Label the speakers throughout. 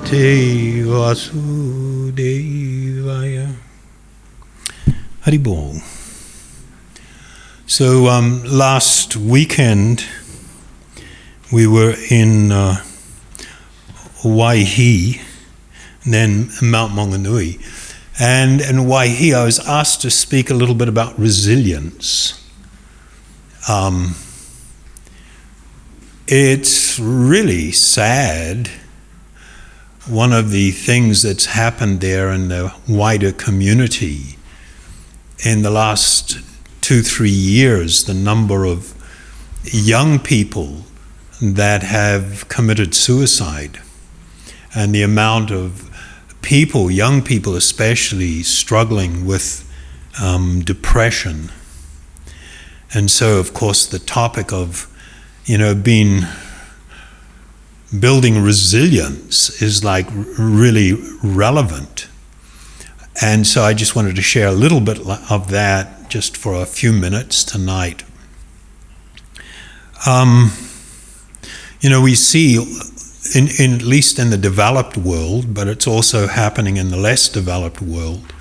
Speaker 1: Bhagavate Vasudevaya. Haribol. So last weekend we were in Waihi, and then Mount Maunganui. And in Waihi I was asked to speak a little bit about resilience. It's really sad. One of the things that's happened there in the wider community in the last 2-3 years, the number of young people that have committed suicide and the amount of people, young people especially, struggling with depression. And so, of course, the topic of, building resilience is like really relevant. And so I just wanted to share a little bit of that just for a few minutes tonight. We see, in at least in the developed world, but it's also happening in the less developed world,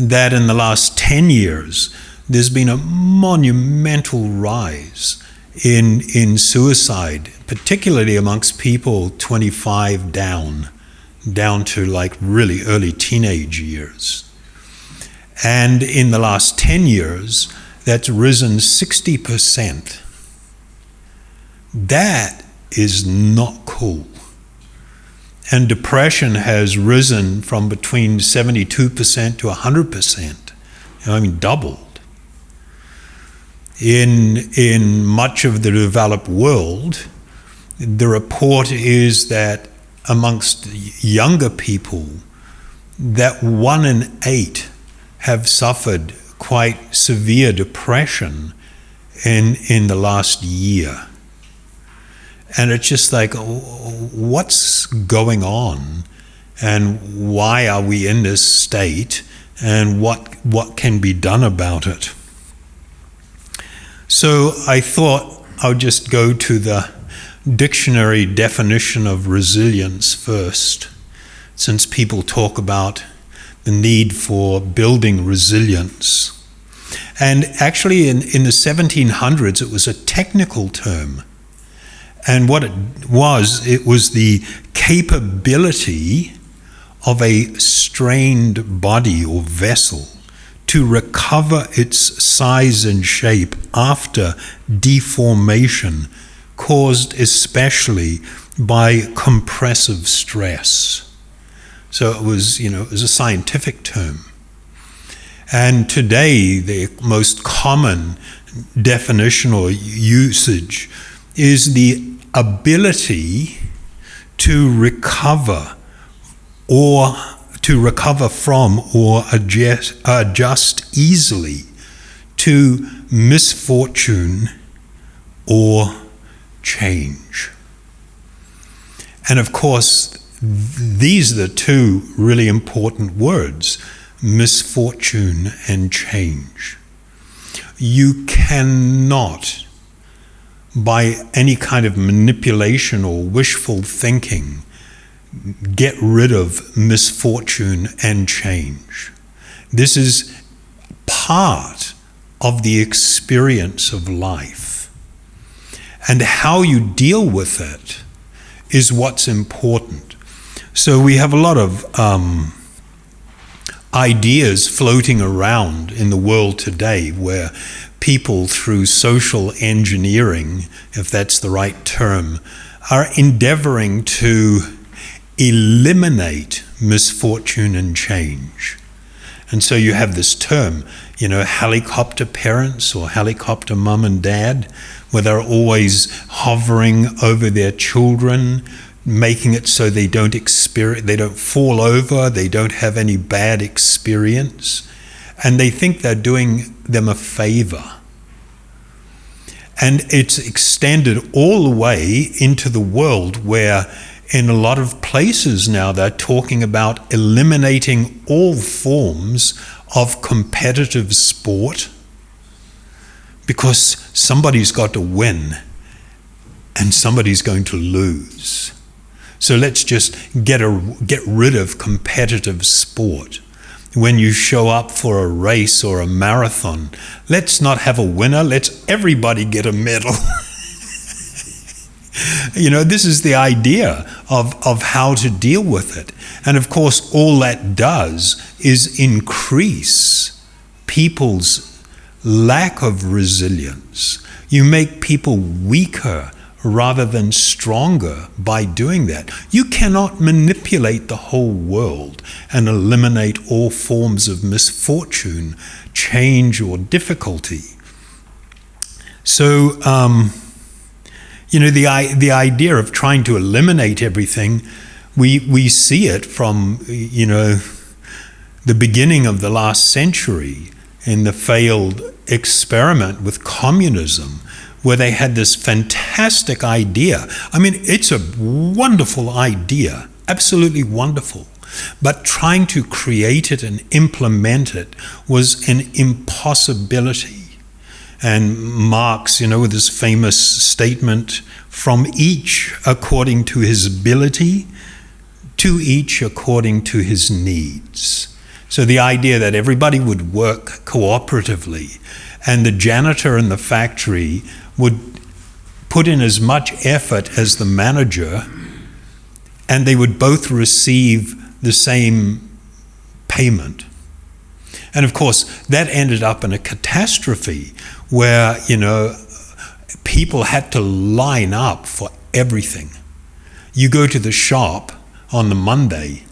Speaker 1: that in the last 10 years, there's been a monumental rise in suicide, particularly amongst people 25 down to like really early teenage years. And in the last 10 years, that's risen 60%. That is not cool. And depression has risen from between 72% to 100%. Doubled. In much of the developed world, the report is that amongst younger people, that 1 in 8 have suffered quite severe depression in the last year. And it's just like, what's going on? And why are we in this state? And what can be done about it? So I thought I would just go to the dictionary definition of resilience first, since people talk about the need for building resilience. And actually in the 1700s, it was a technical term. And what it was the capability of a strained body or vessel to recover its size and shape after deformation caused especially by compressive stress. So it was a scientific term. And today, the most common definition or usage is the ability to recover from or adjust easily to misfortune or change. And of course, these are the two really important words, misfortune and change. You cannot, by any kind of manipulation or wishful thinking, get rid of misfortune and change. This is part of the experience of life. And how you deal with it is what's important. So we have a lot of ideas floating around in the world today where people, through social engineering, if that's the right term, are endeavoring to eliminate misfortune and change. And so you have this term, helicopter parents or helicopter mum and dad, where they're always hovering over their children, making it so they don't fall over, they don't have any bad experience, and they think they're doing them a favor. And it's extended all the way into the world where in a lot of places now they're talking about eliminating all forms of competitive sport because somebody's got to win and somebody's going to lose. So let's just get rid of competitive sport. When you show up for a race or a marathon, let's not have a winner, let's everybody get a medal. This is the idea of how to deal with it. And of course, all that does is increase people's lack of resilience. You make people weaker rather than stronger by doing that. You cannot manipulate the whole world and eliminate all forms of misfortune, change, or difficulty. So, the idea of trying to eliminate everything, we see it from, the beginning of the last century in the failed experiment with communism, where they had this fantastic idea. I mean, it's a wonderful idea, absolutely wonderful. But trying to create it and implement it was an impossibility. And Marx, with his famous statement, from each according to his ability, to each according to his needs. So the idea that everybody would work cooperatively, and the janitor in the factory would put in as much effort as the manager, and they would both receive the same payment. And of course, that ended up in a catastrophe where, people had to line up for everything. You go to the shop on the Monday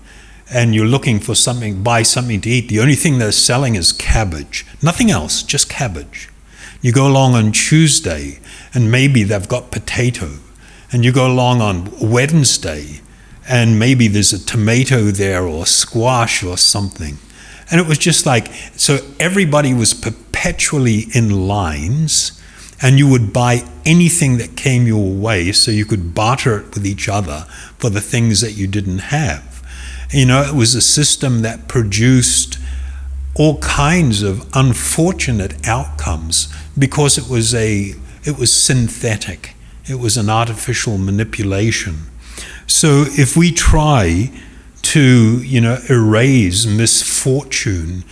Speaker 1: and you're looking for buy something to eat. The only thing they're selling is cabbage. Nothing else, just cabbage. You go along on Tuesday and maybe they've got potato. And you go along on Wednesday and maybe there's a tomato there or squash or something. And it was just so everybody was perpetually in lines, and you would buy anything that came your way so you could barter it with each other for the things that you didn't have. It was a system that produced all kinds of unfortunate outcomes because it was synthetic. It was an artificial manipulation. So if we try to, erase misfortune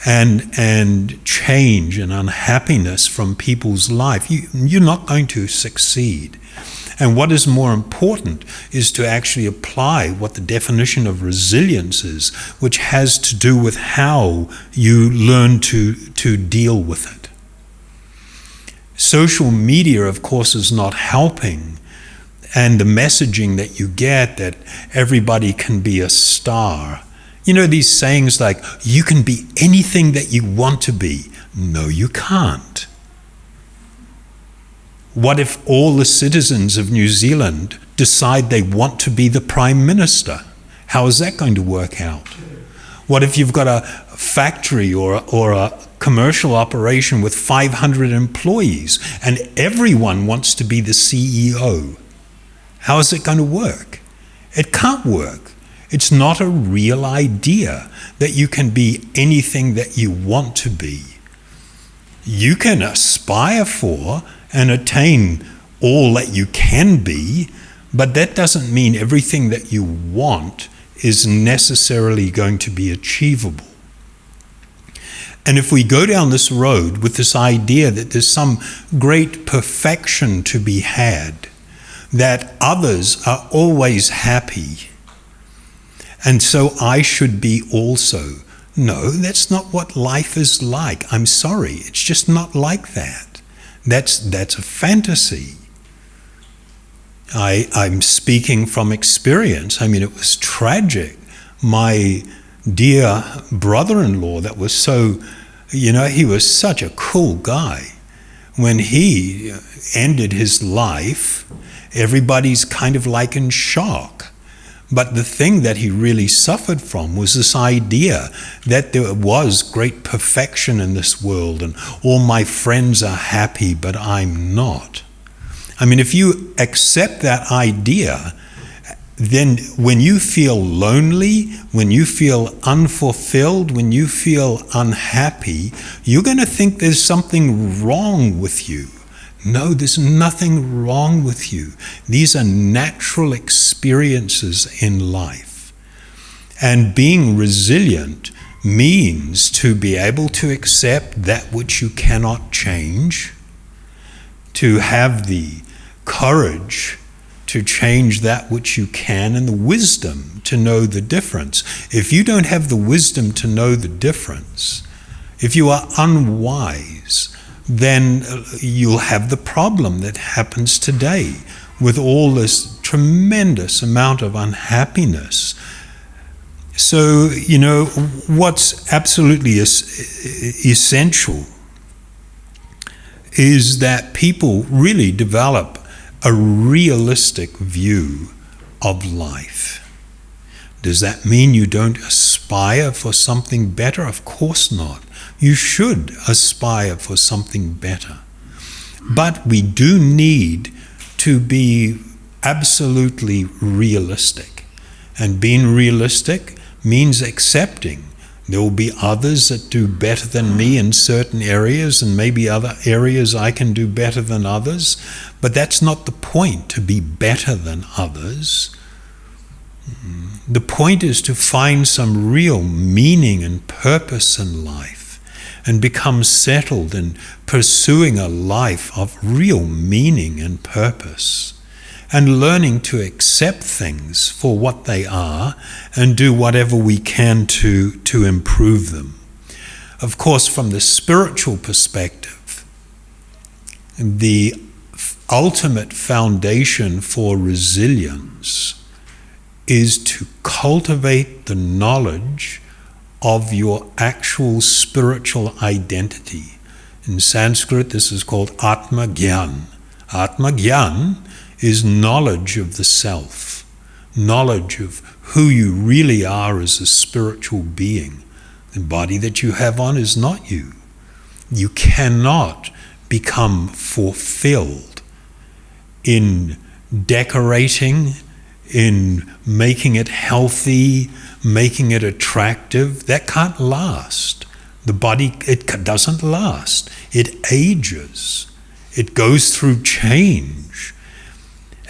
Speaker 1: and change and unhappiness from people's life, you're not going to succeed. And what is more important is to actually apply what the definition of resilience is, which has to do with how you learn to deal with it. Social media, of course, is not helping. And the messaging that you get that everybody can be a star. These sayings like, you can be anything that you want to be. No, you can't. What if all the citizens of New Zealand decide they want to be the Prime Minister? How is that going to work out? What if you've got a factory or a commercial operation with 500 employees and everyone wants to be the CEO? How is it going to work? It can't work. It's not a real idea that you can be anything that you want to be. You can aspire for and attain all that you can be, but that doesn't mean everything that you want is necessarily going to be achievable. And if we go down this road with this idea that there's some great perfection to be had, that others are always happy, and so I should be also. No, that's not what life is like. I'm sorry, it's just not like that. That's a fantasy. I'm speaking from experience. I mean, it was tragic. My dear brother-in-law that was so, he was such a cool guy. When he ended his life, everybody's kind of like in shock. But the thing that he really suffered from was this idea that there was great perfection in this world and all my friends are happy, but I'm not. I mean, if you accept that idea, then when you feel lonely, when you feel unfulfilled, when you feel unhappy, you're going to think there's something wrong with you. No, there's nothing wrong with you. These are natural experiences in life. And being resilient means to be able to accept that which you cannot change, to have the courage to change that which you can, and the wisdom to know the difference. If you don't have the wisdom to know the difference, if you are unwise, then you'll have the problem that happens today with all this tremendous amount of unhappiness. So, what's absolutely essential is that people really develop a realistic view of life. Does that mean you don't aspire for something better? Of course not. You should aspire for something better. But we do need to be absolutely realistic. And being realistic means accepting there will be others that do better than me in certain areas, and maybe other areas I can do better than others. But that's not the point, to be better than others. The point is to find some real meaning and purpose in life and become settled in pursuing a life of real meaning and purpose, and learning to accept things for what they are and do whatever we can to improve them. Of course, from the spiritual perspective, the ultimate foundation for resilience is to cultivate the knowledge of your actual spiritual identity. In Sanskrit, this is called Atma Gyan. Atma Gyan is knowledge of the self, knowledge of who you really are as a spiritual being. The body that you have on is not you. You cannot become fulfilled in decorating, in making it healthy, making it attractive. That can't last. The body, it doesn't last. It ages. It goes through change.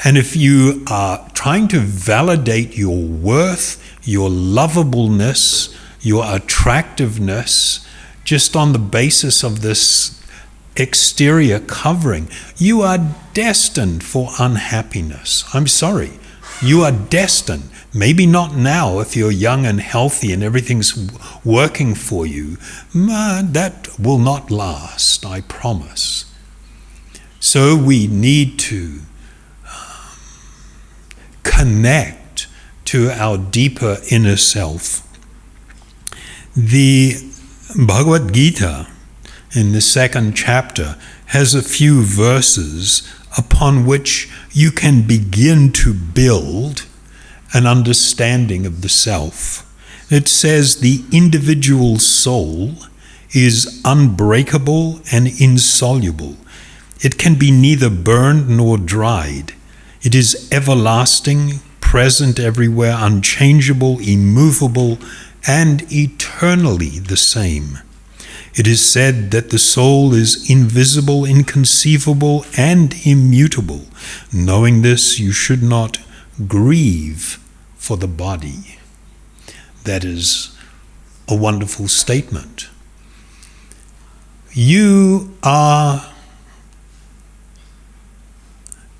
Speaker 1: And if you are trying to validate your worth, your lovableness, your attractiveness, just on the basis of this exterior covering, you are destined for unhappiness. I'm sorry. You are destined. Maybe not now if you're young and healthy and everything's working for you. That will not last, I promise. So we need to connect to our deeper inner self. The Bhagavad Gita, in the second chapter, has a few verses upon which you can begin to build an understanding of the self. It says the individual soul is unbreakable and insoluble. It can be neither burned nor dried. It is everlasting, present everywhere, unchangeable, immovable, and eternally the same. It is said that the soul is invisible, inconceivable, and immutable. Knowing this, you should not grieve for the body. That is a wonderful statement. You are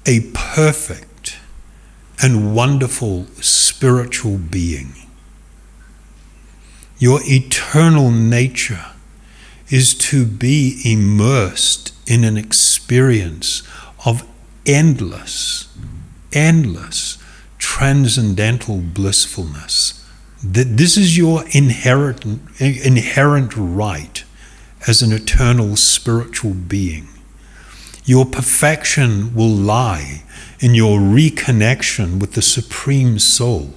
Speaker 1: a perfect and wonderful spiritual being. Your eternal nature is to be immersed in an experience of endless transcendental blissfulness. That this is your inherent right as an eternal spiritual being. Your perfection will lie in your reconnection with the Supreme Soul,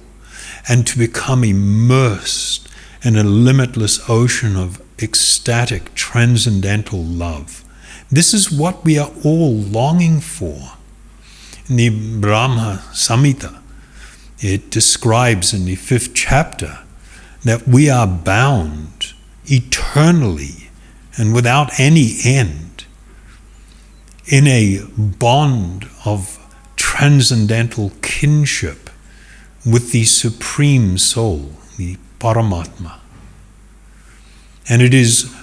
Speaker 1: and to become immersed in a limitless ocean of ecstatic, transcendental love. This is what we are all longing for. In the Brahma Samhita, it describes in the 5th chapter that we are bound eternally and without any end in a bond of transcendental kinship with the Supreme Soul, the Paramatma. And it is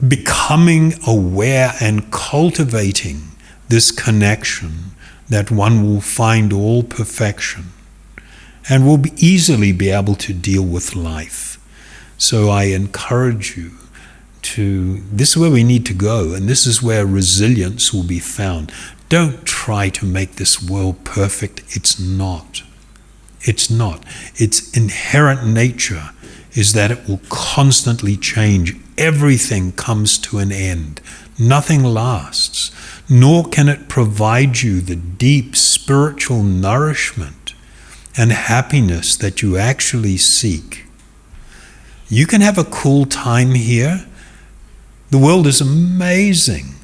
Speaker 1: becoming aware and cultivating this connection that one will find all perfection and will easily be able to deal with life. So I encourage you this is where we need to go, and this is where resilience will be found. Don't try to make this world perfect. It's not. It's not. Its inherent nature is that it will constantly change. Everything comes to an end. Nothing lasts, nor can it provide you the deep spiritual nourishment and happiness that you actually seek. You can have a cool time here. The world is amazing.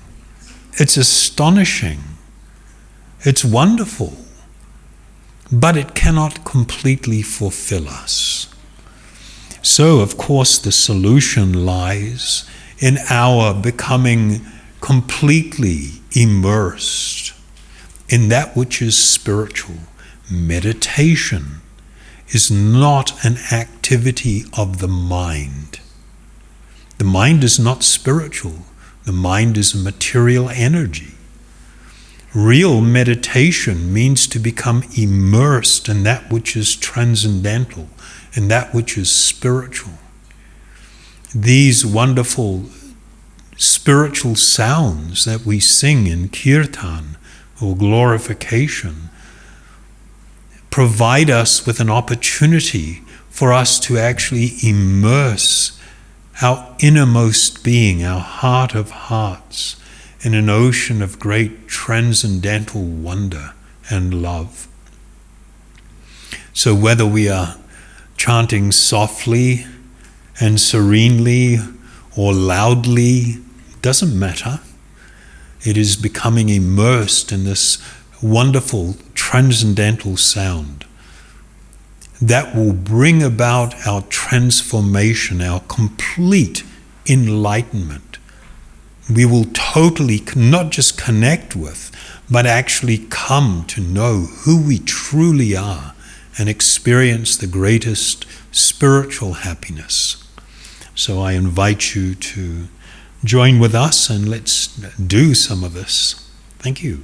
Speaker 1: It's astonishing. It's wonderful. But it cannot completely fulfill us. So, of course, the solution lies in our becoming completely immersed in that which is spiritual. Meditation is not an activity of the mind. The mind is not spiritual. The mind is a material energy. Real meditation means to become immersed in that which is transcendental, in that which is spiritual. These wonderful spiritual sounds that we sing in kirtan or glorification provide us with an opportunity for us to actually immerse our innermost being, our heart of hearts, in an ocean of great transcendental wonder and love. So whether we are chanting softly and serenely or loudly, doesn't matter. It is becoming immersed in this wonderful transcendental sound that will bring about our transformation, our complete enlightenment. We will totally not just connect with, but actually come to know who we truly are and experience the greatest spiritual happiness. So I invite you to join with us and let's do some of this. Thank you.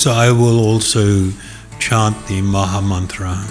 Speaker 1: So I will also chant the Maha Mantra.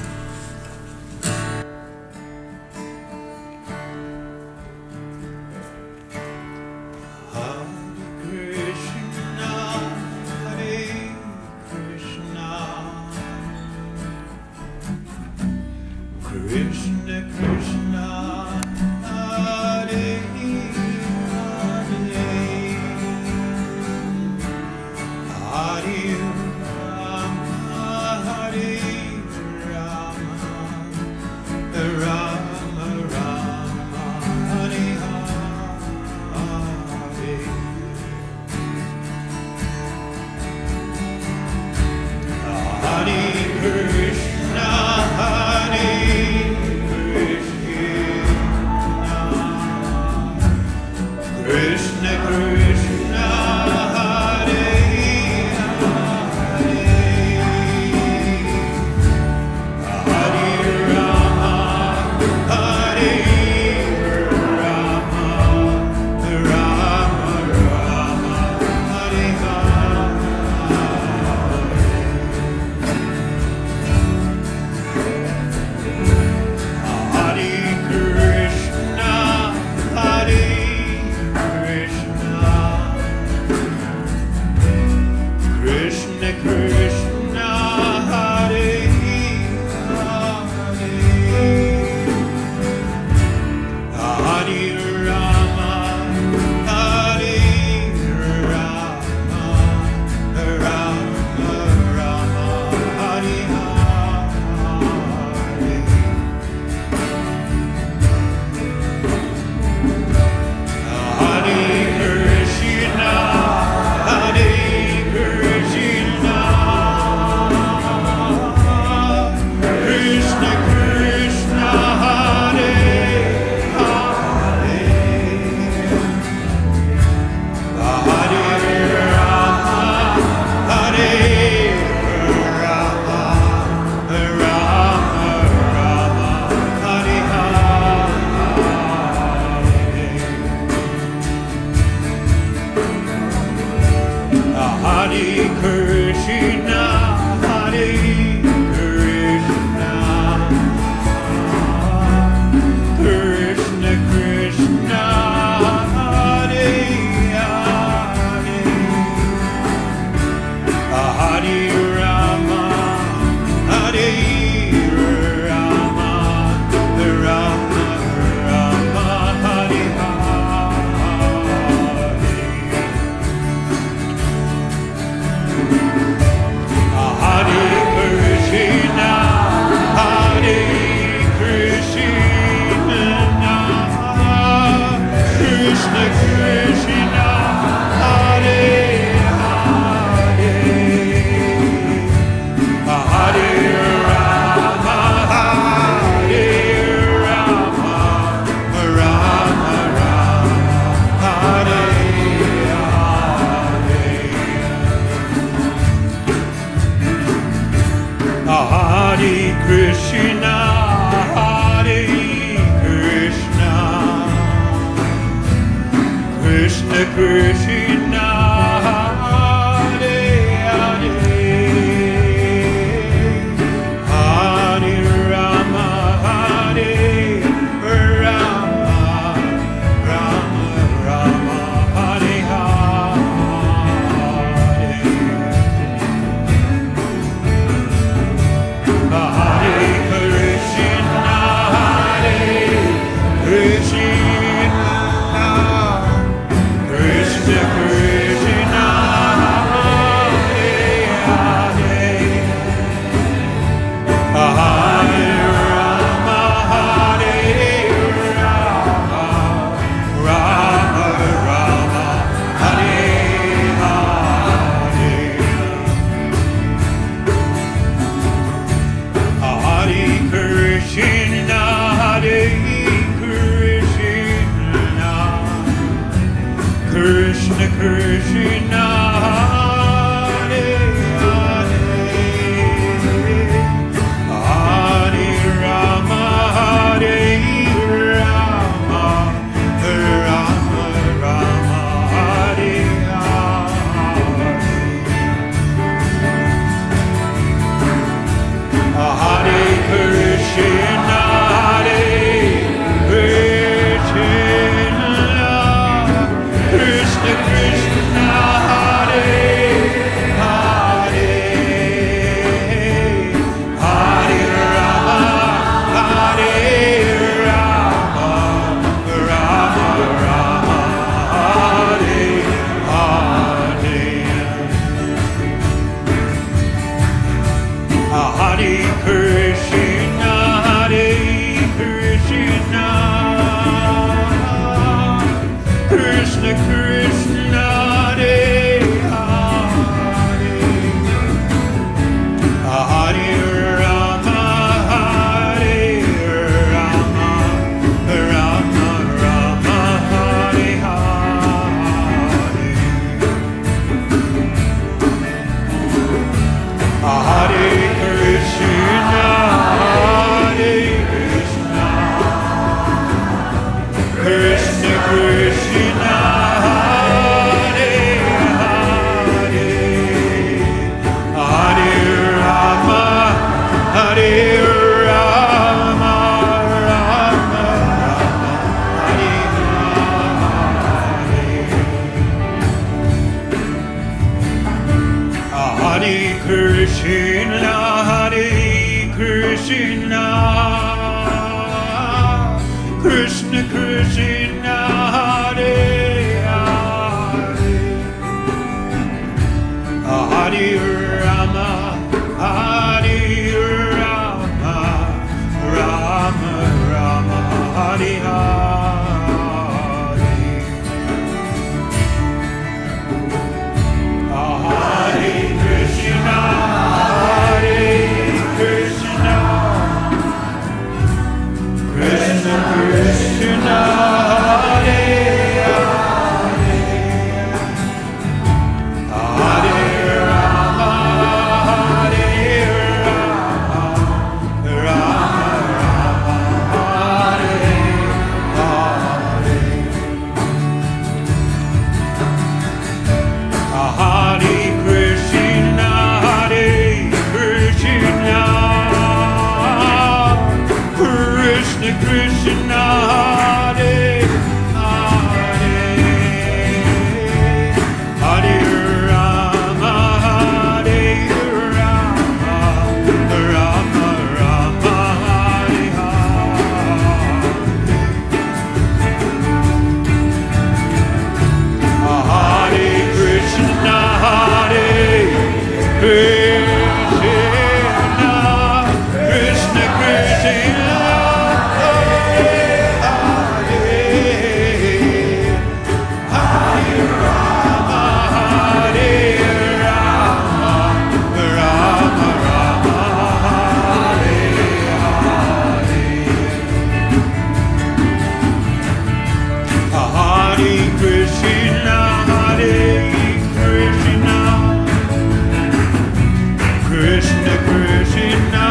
Speaker 1: Krishna, Hare Krishna, Krishna Krishna, Hare Hare, Hare Rama, Hare Rama, Rama Rama, Hare Hare, Hare Krishna, Hare Krishna, Krishna Krishna, Hare Hare, Hare Rama, Hare Rama, Rama Rama, Hare Hare, Hare Krishna, Hare Krishna, Krishna Krishna, Hare Hare, Hare Rama, Hare Rama, Rama Rama, Hare Hare, Hare Krishna, Hare Krishna, Krishna Krishna, Hare Hare, Hare Rama, Hare Rama, Rama Rama, Hare Hare, Hare Krishna, Hare Krishna, Krishna Krishna, Hare Hare, Hare Rama, Hare Rama, Rama Rama, Hare Hare, Hare Krishna, Hare Krishna, Krishna Krishna, Hare Hare, Hare Rama, Hare Rama, Rama Rama, Hare Hare, Hare Krishna, Hare Krishna, Krishna Krishna, Hare Hare, Hare Rama, Hare Rama, Rama Rama, Hare Hare, Hare Krishna, Hare Krishna, Krishna Krishna, Hare Hare, Hare Rama, Hare Rama, Rama Rama, Hare Hare, Hare Krishna, Hare Krishna, Krishna Krishna, Hare Hare, Hare Rama, Hare Rama, Rama Rama, Hare Hare, Hare Krishna, Hare Krishna, Krishna Krishna, Hare Krishna Krishna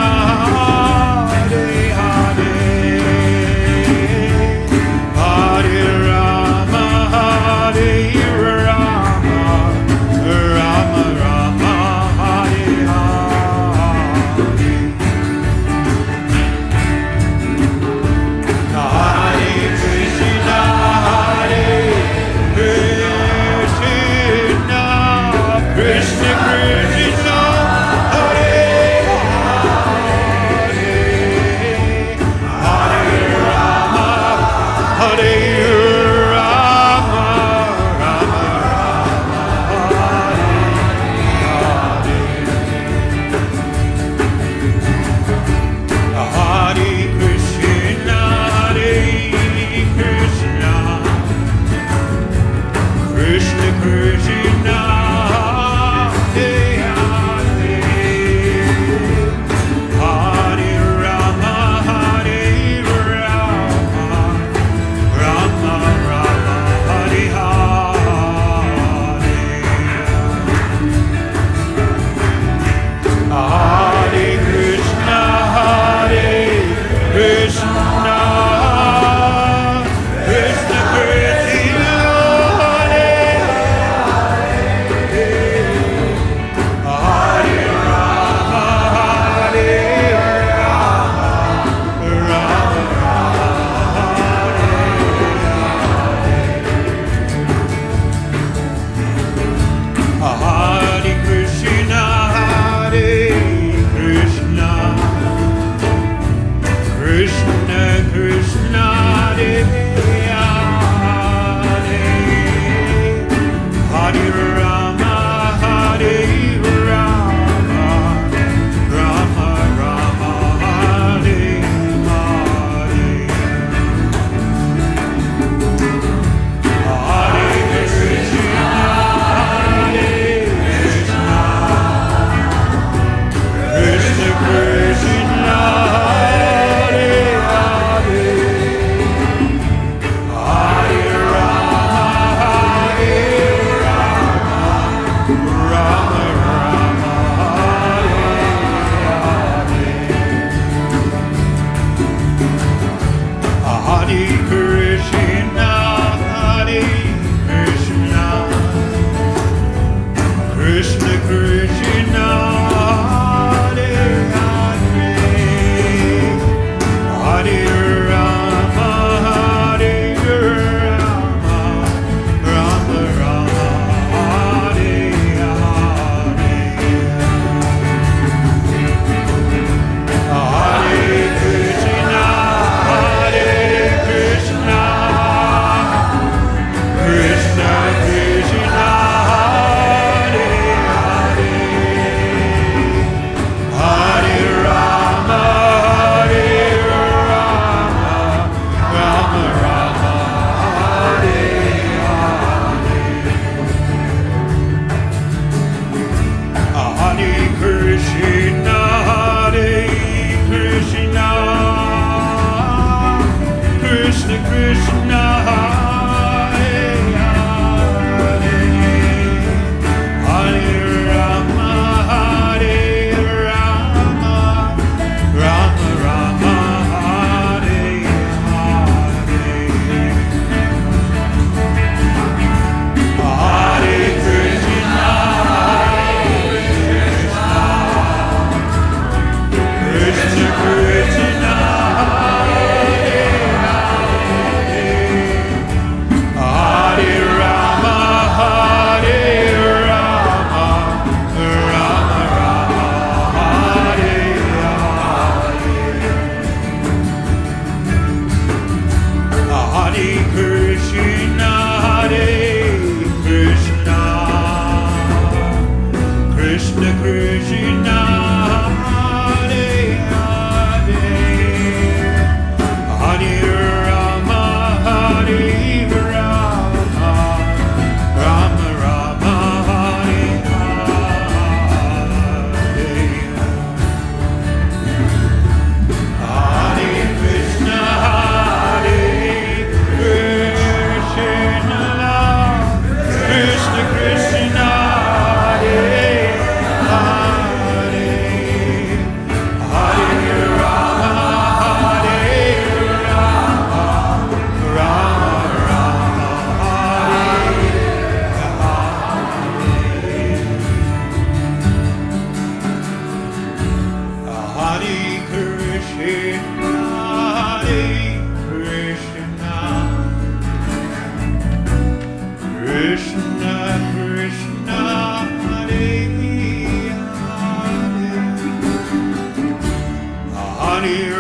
Speaker 1: Hare